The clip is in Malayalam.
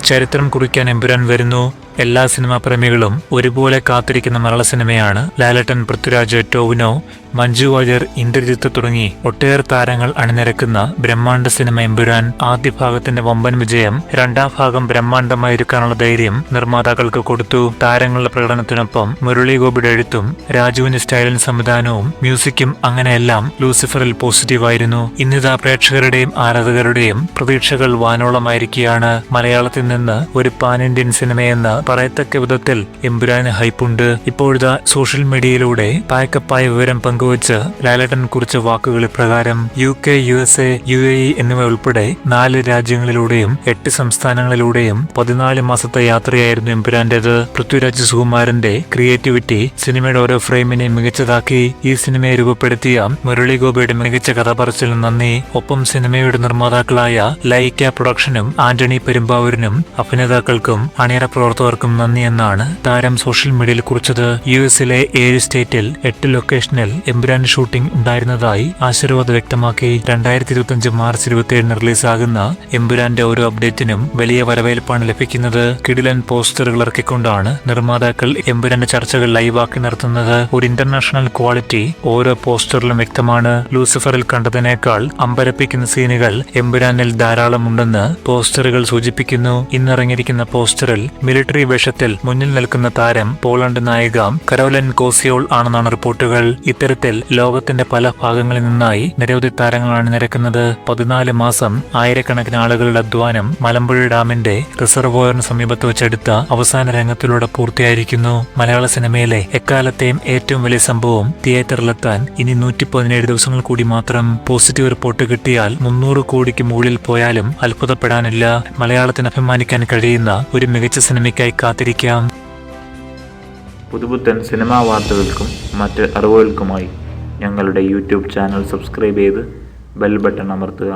ചരിത്രം കുറിക്കാൻ എമ്പുരാൻ വരുന്നു. എല്ലാ സിനിമാ പ്രേമികളും ഒരുപോലെ കാത്തിരിക്കുന്ന മലയാള സിനിമയാണ് ലാലേട്ടൻ, പൃഥ്വിരാജ്, ടോവിനോ, മഞ്ജു വാര്യർ, ഇന്ദ്രജിത്ത് തുടങ്ങി ഒട്ടേറെ താരങ്ങൾ അണിനിരക്കുന്ന ബ്രഹ്മാണ്ഡ സിനിമ എമ്പുരാൻ. ആദ്യ ഭാഗത്തിന്റെ വമ്പൻ വിജയം രണ്ടാം ഭാഗം ബ്രഹ്മാണ്ഡമായിരിക്കാനുള്ള ധൈര്യം നിർമ്മാതാക്കൾക്ക് കൊടുത്തു. താരങ്ങളുടെ പ്രകടനത്തിനൊപ്പം മുരളി ഗോപിയുടെ എഴുത്തും രാജുവിന്റെ സ്റ്റൈലും സംവിധാനവും മ്യൂസിക്കും അങ്ങനെയെല്ലാം ലൂസിഫറിൽ പോസിറ്റീവായിരുന്നു. ഇന്നിതാ പ്രേക്ഷകരുടെയും ആരാധകരുടെയും പ്രതീക്ഷകൾ വാനോളമായിരിക്കുകയാണ്. മലയാളത്തിൽ നിന്ന് ഒരു പാൻ ഇന്ത്യൻ സിനിമയെന്ന് പറയത്തക്ക വിധത്തിൽ എമ്പുരാന് ഹൈപ്പുണ്ട്. ഇപ്പോഴത്തെ സോഷ്യൽ മീഡിയയിലൂടെ പായ്ക്കപ്പായ വിവരം പങ്കുവച്ച് ലാലേട്ടൻ കുറിച്ച വാക്കുകൾ ഇപ്രകാരം: UK, USA, UAE എന്നിവ ഉൾപ്പെടെ 4 രാജ്യങ്ങളിലൂടെയും 8 സംസ്ഥാനങ്ങളിലൂടെയും 14 മാസത്തെ യാത്രയായിരുന്നു എമ്പുരാന്റേത്. പൃഥ്വിരാജ് സുകുമാരന്റെ ക്രിയേറ്റിവിറ്റി സിനിമയുടെ ഓരോ ഫ്രെയിമിനെയും മികച്ചതാക്കി. ഈ സിനിമയെ രൂപപ്പെടുത്തിയ മുരളി ഗോപിയുടെ മികച്ച കഥാപറച്ചിലും നന്ദി. ഒപ്പം സിനിമയുടെ നിർമ്മാതാക്കളായ ലൈക്ക പ്രൊഡക്ഷനും ആന്റണി പെരുമ്പാവൂരിനും അഭിനേതാക്കൾക്കും അണിയറ പ്രവർത്തകർക്കും നന്ദി എന്നാണ് താരം സോഷ്യൽ മീഡിയയിൽ കുറിച്ചത്. US-ലെ 7 സ്റ്റേറ്റിൽ 8 ലൊക്കേഷനിൽ എമ്പുരാൻ ഷൂട്ടിംഗ് ഉണ്ടായിരുന്നതായി ആശീർവാദ് വ്യക്തമാക്കി. 2025 മാർച്ച് 27 റിലീസാകുന്ന എമ്പുരാന്റെ ഓരോ അപ്ഡേറ്റിനും വലിയ വരവേൽപ്പാണ് ലഭിക്കുന്നത്. കിടിലൻ പോസ്റ്ററുകൾ ഇറക്കിക്കൊണ്ടാണ് നിർമ്മാതാക്കൾ എമ്പുരാന്റെ ചർച്ചകൾ ലൈവാക്കി നടത്തുന്നത്. ഒരു ഇന്റർനാഷണൽ ക്വാളിറ്റി ഓരോ പോസ്റ്ററിലും വ്യക്തമാണ്. ലൂസിഫറിൽ കണ്ടതിനേക്കാൾ അമ്പരപ്പിക്കുന്ന സീനുകൾ എമ്പുരാനിൽ ധാരാളമുണ്ടെന്ന് പോസ്റ്ററുകൾ സൂചിപ്പിക്കുന്നു. ഇന്നിറങ്ങിയിരിക്കുന്ന പോസ്റ്ററിൽ മിലിറ്ററി വേഷത്തിൽ മുന്നിൽ നിൽക്കുന്ന താരം പോളണ്ട് നായിക കരോലിൻ കോസിയോൾ ആണെന്നാണ് റിപ്പോർട്ടുകൾ. ഇത്തരത്തിൽ ലോകത്തിന്റെ പല ഭാഗങ്ങളിൽ നിന്നായി നിരവധി താരങ്ങളാണ് നിരക്കുന്നത്. 14 മാസം ആയിരക്കണക്കിന് ആളുകളുടെ അധ്വാനം മലമ്പുഴ ഡാമിന്റെ റിസർവോയറിന് സമീപത്ത് വെച്ചെടുത്ത അവസാന രംഗത്തിലൂടെ പൂർത്തിയായിരിക്കുന്നു. മലയാള സിനിമയിലെ എക്കാലത്തെയും ഏറ്റവും വലിയ സംഭവം തിയേറ്ററിലെത്താൻ ഇനി 117 ദിവസങ്ങൾ കൂടി മാത്രം. പോസിറ്റീവ് റിപ്പോർട്ട് കിട്ടിയാൽ 300 കോടിക്ക് മുകളിൽ പോയാലും അത്ഭുതപ്പെടാനില്ല. മലയാളത്തിന് അഭിമാനിക്കാൻ കഴിയുന്ന ഒരു മികച്ച സിനിമയ്ക്കായി കാത്തിരിക്കാം. പുതുപുത്തൻ സിനിമാ വാർത്തകൾക്കും മറ്റ് അറിവുകൾക്കുമായി ഞങ്ങളുടെ YouTube ചാനൽ സബ്സ്ക്രൈബ് ചെയ്ത് ബെൽ ബട്ടൺ അമർത്തുക.